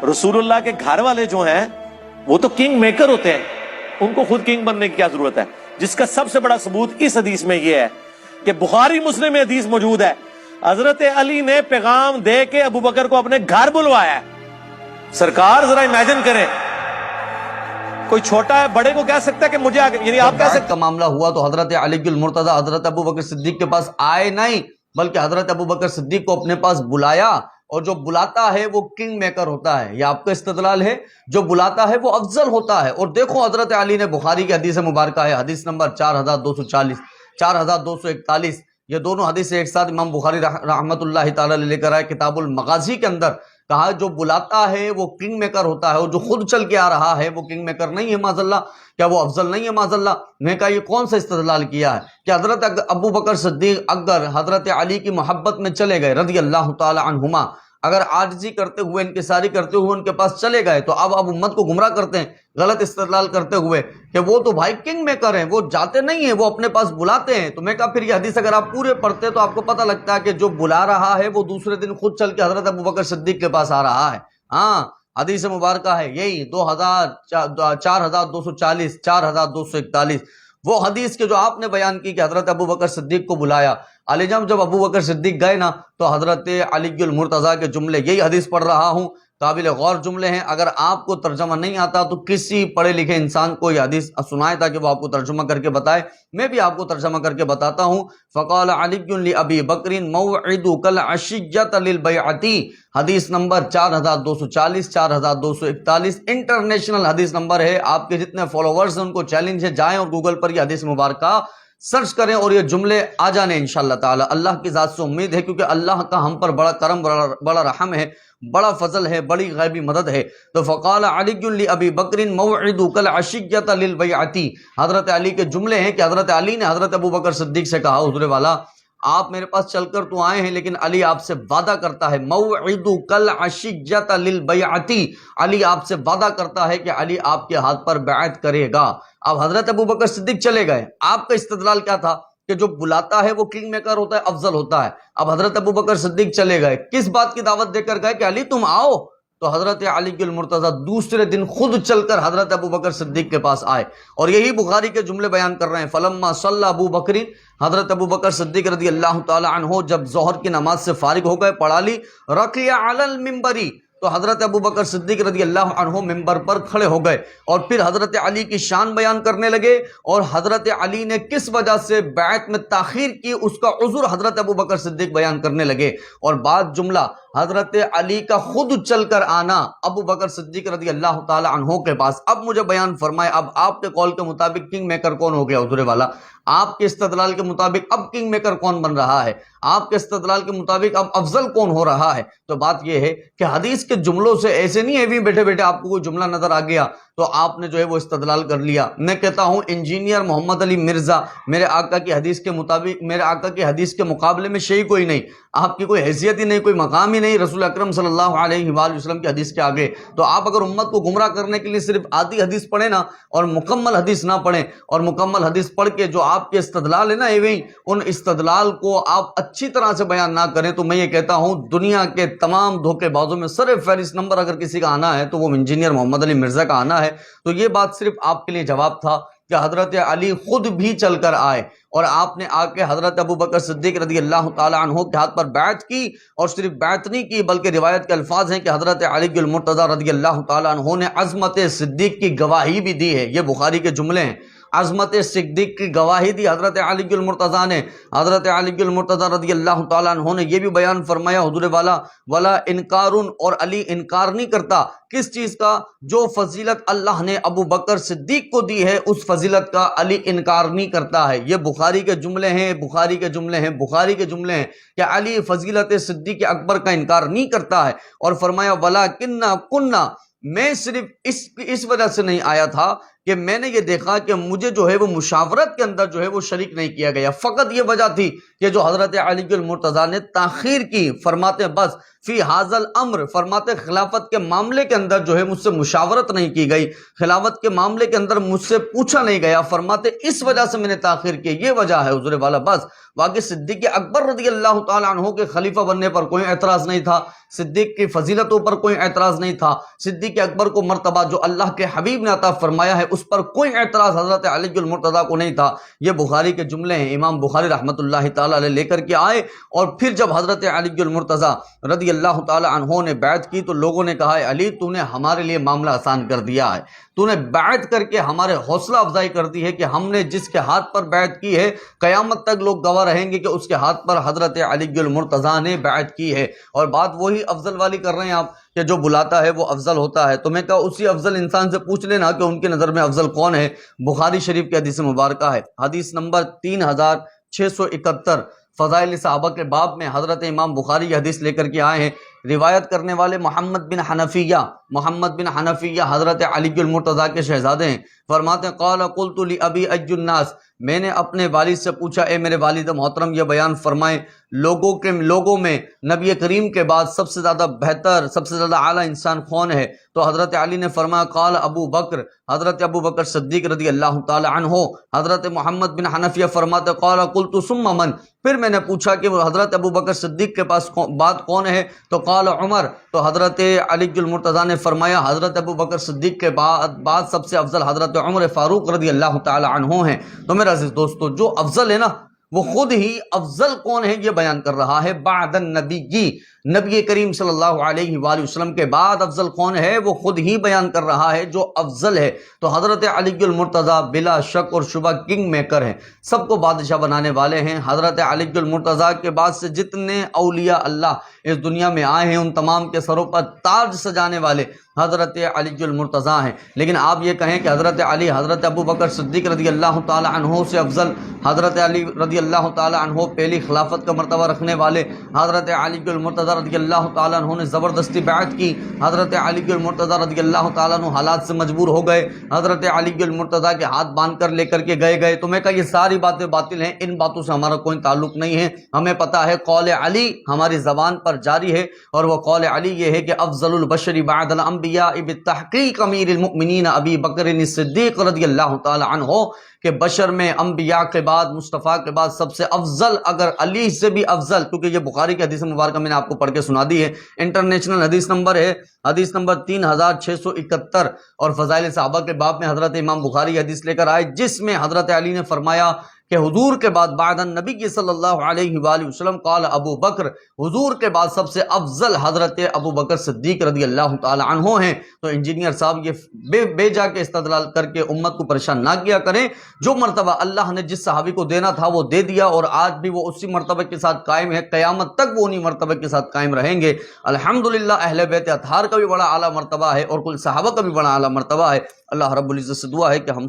रसूल अल्लाह के घर वाले जो हैं वो तो किंग मेकर होते हैं, उनको खुद किंग बनने की क्या जरूरत है। जिसका सबसे बड़ा सबूत इस हदीस में ये है कि बुखारी मुस्लिम में हदीस मौजूद है, हजरत अली ने पैगाम दे के अबू बकर को अपने घर बुलवाया है। सरकार जरा इमेजिन करें, कोई छोटा है बड़े को कह सकता है कि मुझे आगे, यानी आप कह सकते का मामला हुआ तो हजरत अली मुर्तजा हजरत अबू बकर सिद्दीक के पास आए नहीं, बल्कि हजरत अबू बकर सिद्दीक को अपने पास बुलाया, और जो बुलाता है वो किंग मेकर होता है। ये आपका इस्तदलाल है, जो बुलाता है वो अफजल होता है। और देखो हजरत अली ने, बुखारी की हदीस मुबारक है, हदीस नंबर 4240 4241, ये दोनों हदीस एक साथ इमाम बुखारी रहमतुल्लाह ताला लेकर आए किताबुल मगाजी के अंदर। कहा जो बुलाता है वो किंग मेकर होता है, और जो खुद चल के आ रहा है वो किंग मेकर नहीं है माज़अल्लाह। क्या वो अफजल नहीं है माज़अल्लाह? मैं कहा ये कौन सा इस्तदलाल किया है कि हजरत अबू बकर सिद्दीक अगर हजरत अली की मोहब्बत में चले गए रज़ी अल्लाह ताला अन्हुमा, अगर आजिज़ी करते हुए, इनकिसारी करते हुए उनके पास चले गए, तो अब उम्मत को गुमराह करते हैं गलत इस्तदलाल करते हुए कि वो तो भाई किंग मेकर हैं, वो जाते नहीं हैं, वो अपने पास बुलाते हैं। तो मैं कहा फिर ये हदीस अगर आप पूरे पढ़ते हैं तो आपको पता लगता है कि जो बुला रहा है वो दूसरे दिन खुद चल के हजरत अबू बकर सिद्दीक के पास आ रहा है। हाँ, हदीस मुबारक है यही 4240 4241, वो हदीस के जो आपने बयान की कि हजरत अबू बकर सिद्दीक को बुलाया। अलीजम जब अबू बकर सिद्दीक गए ना, तो हजरत अली मुर्तज़ा के जुमले, यही हदीस पढ़ रहा हूँ, काबिल गौर जुमले हैं। अगर आपको तर्जमा नहीं आता तो किसी पढ़े लिखे इंसान को यह हदीस सुनाए ताकि वो आपको तर्जुमा करके बताए। मैं भी आपको तर्जुमा करके बताता हूँ। फ़क़ाल अली li अबी बकरिन मौइदु कल अशिय्यत लिल बैअती, हदीस नंबर 4240 4241, इंटरनेशनल हदीस नंबर है। आपके जितने फॉलोवर्स हैं उनको चैलेंज है, जाएं और गूगल पर यह हदीस मुबारक सर्च करें और ये जुमले आ जाने इंशाअल्लाह ताला। अल्लाह की ज़ात से उम्मीद है, क्योंकि अल्लाह का हम पर बड़ा करम, बड़ा रहम है, बड़ा फजल है, बड़ी गैबी मदद है। तो फ़क़ाल अली li अबी बकरिन मौइदु कल अशिय्यत लिल बैअती, हजरत अली के जुमले हैं कि हजरत अली ने हजरत अबू बकर सिद्दीक से कहा, हुज़ूर वाला आप मेरे पास चलकर तो आए हैं, लेकिन अली आपसे वादा करता है, मौइदु कल अशिय्यत लिल बैअती, अली आपसे वादा करता है कि अली आपके हाथ पर बैअत करेगा। अब हजरत अबू बकर सिद्दीक चले गए, आपका इस्तदलाल क्या था कि जो बुलाता है वो किंग मेकर होता है, अफजल होता है। अब हजरत अबू बकर सिद्दीक चले गए, किस बात की दावत देकर गए कि अली तुम आओ? तो हजरत अली मुर्तज़ा दूसरे दिन खुद चलकर हजरत अबू बकर सिद्दीक के पास आए, और यही बुखारी के जुमले बयान कर रहे हैं। फलम्मा सल्ला अबू बकरीन, हजरत अबू बकर सिद्दीक रज़ी अल्लाह ताला अन्हो जब ज़ोहर की नमाज से फारिग हो गए, पढ़ा ली, रक़िया अलल मिंबरी, तो हजरत अबू बकर सिद्दीक रज़ी अल्लाह अन्हो मिंबर पर खड़े हो गए और फिर हजरत अली की शान बयान करने लगे, और हजरत अली ने किस वजह से बैत में ताखीर की उसका उज़्र हजरत अबू बकर सिद्दीक बयान करने लगे। और बाद जुमला हजरत अली का खुद चलकर आना अबू बकर सिद्दीक रज़ी अल्लाह ताला अन्हो के पास। अब मुझे बयान फरमाए, अब आपके कौल के मुताबिक किंग मेकर कौन हो गया हुज़ूर वाला? आपके इस्तदलाल के मुताबिक अब किंग मेकर कौन बन रहा है? आपके इस्तदलाल के मुताबिक अब अफजल कौन हो रहा है? तो बात यह है कि हदीस के जुमलों से ऐसे नहीं है भी बैठे बैठे आपको कोई जुमला नजर आ गया तो आपने जो है वो इस्तदलाल कर लिया। मैं कहता हूं इंजीनियर मोहम्मद अली मिर्जा मेरे आका की हदीस के मुताबिक, मेरे आका की हदीस के मुकाबले में शेई कोई नहीं, आपकी कोई हैसियत ही नहीं, कोई मकाम ही नहीं रसूल अकरम सल्लल्लाहु अलैहि वसल्लम की हदीस के आगे। तो आप अगर उम्मत को गुमराह करने के लिए सिर्फ आधी हदीस पढ़े ना, और मुकम्मल हदीस ना पढ़ें, और मुकम्मल हदीस पढ़ के जो आपके इस्तदलाल है ना वही उन इस्तदलाल को आप अच्छी तरह से बयान ना करें, तो मैं ये कहता हूं दुनिया के तमाम धोखेबाजों में सर फहरिस्त नंबर अगर किसी का आना है तो वो इंजीनियर मोहम्मद अली मिर्जा का आना है। तो ये बात सिर्फ आपके लिए जवाब था कि हजरत अली खुद भी चलकर आए और आपने आके हजरत अबू बकर सिद्दीक रज़ी अल्लाह ताला अन्हु के हाथ पर बैत की, और सिर्फ बैत नहीं की बल्कि रिवायत के अल्फाज हैं कि हजरत अली मुर्तज़ा रज़ी अल्लाह ताला अन्हु ने अज़मत सिद्दीक की गवाही भी दी है। ये बुखारी के जुमले हैं, अज़मत सिद्दीक की गवाही दी हजरत अली मुर्तज़ा ने। हजरत अली मुर्तज़ा रज़ी अल्लाह ताला अन्हु ने यह भी बयान फरमाया हुज़ूर वाला वला इनकारुन, और अली इनकार नहीं करता किस चीज़ का? जो फजीलत अल्लाह ने अबू बकर सिद्दीक को दी है उस फजीलत का अली इनकार नहीं करता है। ये बुखारी के जुमले हैं, बुखारी के जुमले हैं, बुखारी के जुमले हैं कि अली फजीलत सिद्दीक अकबर का इनकार नहीं करता है। और फरमाया वला किन्ना कुन्ना, मैं सिर्फ इस वजह से नहीं आया था کہ میں نے یہ دیکھا کہ مجھے جو ہے وہ مشاورت کے اندر جو ہے وہ شریک نہیں کیا گیا. فقط یہ وجہ تھی کہ جو حضرت علی المرتضیٰ نے تاخیر کی. فرماتے بس فی حاضل امر، فرماتے خلافت کے معاملے کے اندر جو ہے مجھ سے مشاورت نہیں کی گئی، خلافت کے معاملے کے اندر مجھ سے پوچھا نہیں گیا. فرماتے اس وجہ سے میں نے تاخیر کی، یہ وجہ ہے حضور والا. بس باقی صدیق اکبر رضی اللہ تعالیٰ عنہ کے خلیفہ بننے پر کوئی اعتراض نہیں تھا، صدیق کی فضیلتوں پر کوئی اعتراض نہیں تھا، صدیق اکبر کو مرتبہ جو اللہ کے حبیب نے عطا فرمایا ہے اس پر کوئی اعتراض حضرت علی المرتضیٰ کو نہیں تھا. یہ بخاری کے جملے ہیں، امام بخاری رحمۃ اللہ تعالیٰ علیہ لے کر کے آئے. اور پھر جب حضرت علی المرتضیٰ رضی اللہ تعالیٰ عنہ نے بیعت کی تو لوگوں نے کہا علی تو نے ہمارے لیے معاملہ آسان کر دیا ہے، تو نے بیعت کر کے ہمارے حوصلہ افزائی کر دی ہے کہ ہم نے جس کے ہاتھ پر بیعت کی ہے قیامت تک لوگ گواہ رہیں گے کہ اس کے ہاتھ پر حضرت علی المرتضیٰ نے بیعت کی ہے. اور بات وہی افضل والی کر رہے ہیں آپ کہ جو بلاتا ہے وہ افضل ہوتا ہے. تو میں کہا اسی افضل انسان سے پوچھ لینا کہ ان کی نظر میں افضل کون ہے. بخاری شریف کی حدیث مبارکہ ہے، حدیث نمبر 3671، فضائل صحابہ کے باب میں حضرت امام بخاری یہ حدیث لے کر کے آئے ہیں. روایت کرنے والے محمد بن حنفیہ حضرت علی المرتضیٰ کے شہزادے ہیں. فرماتے ہیں قال قلت لأبی أي الناس، میں نے اپنے والد سے پوچھا اے میرے والد محترم یہ بیان فرمائیں لوگوں میں نبی کریم کے بعد سب سے زیادہ بہتر، سب سے زیادہ اعلیٰ انسان کون ہے؟ تو حضرت علی نے فرمایا قال ابو بکر، حضرت ابو بکر صدیق رضی اللہ تعالی عنہ. حضرت محمد بن حنفیہ فرماتے قال قلت ثم من، پھر میں نے پوچھا کہ حضرت ابو بکر صدیق کے پاس بعد کون ہے؟ تو قال عمر، تو حضرت علی المرتضیٰ نے فرمایا حضرت ابو بکر صدیق کے بعد سب سے افضل حضرت عمر فاروق رضی اللہ تعالی عنہ ہیں. تو میرے عزیز دوستو جو افضل ہے نا وہ خود ہی افضل کون ہے یہ بیان کر رہا ہے. بعد النبی، نبی کریم صلی اللہ علیہ وآلہ وسلم کے بعد افضل کون ہے وہ خود ہی بیان کر رہا ہے جو افضل ہے. تو حضرت علی المرتضیٰ بلا شک اور شبہ کنگ میکر ہیں، سب کو بادشاہ بنانے والے ہیں. حضرت علی المرتضیٰ کے بعد سے جتنے اولیاء اللہ اس دنیا میں آئے ہیں ان تمام کے سروں پر تاج سجانے والے حضرت علی المرتضیٰ ہیں. لیکن آپ یہ کہیں کہ حضرت علی حضرت ابو بکر صدیق رضی اللہ تعالی عنہ سے افضل، حضرت علی رضی اللہ تعالی عنہ پہلی خلافت کا مرتبہ رکھنے والے، حضرت علی المرتضیٰ رضی اللہ تعالی عنہ نے زبردستی بیعت کی، حضرت علی المرتضیٰ رضی اللہ تعالی عنہ حالات سے مجبور ہو گئے، حضرت علی المرتضیٰ کے ہاتھ باندھ کر لے کر کے گئے. تو میں کہا یہ ساری باتیں باطل ہیں، ان باتوں سے ہمارا کوئی تعلق نہیں ہے. ہمیں پتہ ہے قول علی ہماری زبان پر جاری ہے، اور وہ قول علی یہ ہے کہ افضل البشر بعد الانبیاء بالتحقیق امیر المؤمنین ابی بکر الصدیق رضی اللہ تعالی عنہ، کہ بشر میں انبیاء کے بعد مصطفیٰ کے بعد سب سے افضل اگر علی سے بھی افضل، کیونکہ یہ بخاری کی حدیث مبارکہ میں نے آپ کو پڑھ کے سنا دی ہے، انٹرنیشنل حدیث نمبر ہے، حدیث نمبر 3671، اور فضائل صحابہ کے باب میں حضرت امام بخاری حدیث لے کر آئے جس میں حضرت علی نے فرمایا کہ حضور کے بعد بعد النبی صلی اللہ علیہ وآلہ وسلم قال ابو بکر، حضور کے بعد سب سے افضل حضرت ابو بکر صدیق رضی اللہ تعالی عنہ ہیں. تو انجینئر صاحب یہ بے جا کے استدلال کر کے امت کو پریشان نہ کیا کریں. جو مرتبہ اللہ نے جس صحابی کو دینا تھا وہ دے دیا، اور آج بھی وہ اسی مرتبہ کے ساتھ قائم ہے، قیامت تک وہ انہی مرتبہ کے ساتھ قائم رہیں گے. الحمدللہ اہل بیت اطہار کا بھی بڑا اعلیٰ مرتبہ ہے اور کل صحابہ کا بھی بڑا اعلیٰ مرتبہ ہے. اللہ رب العزت سے دعا ہے کہ ہم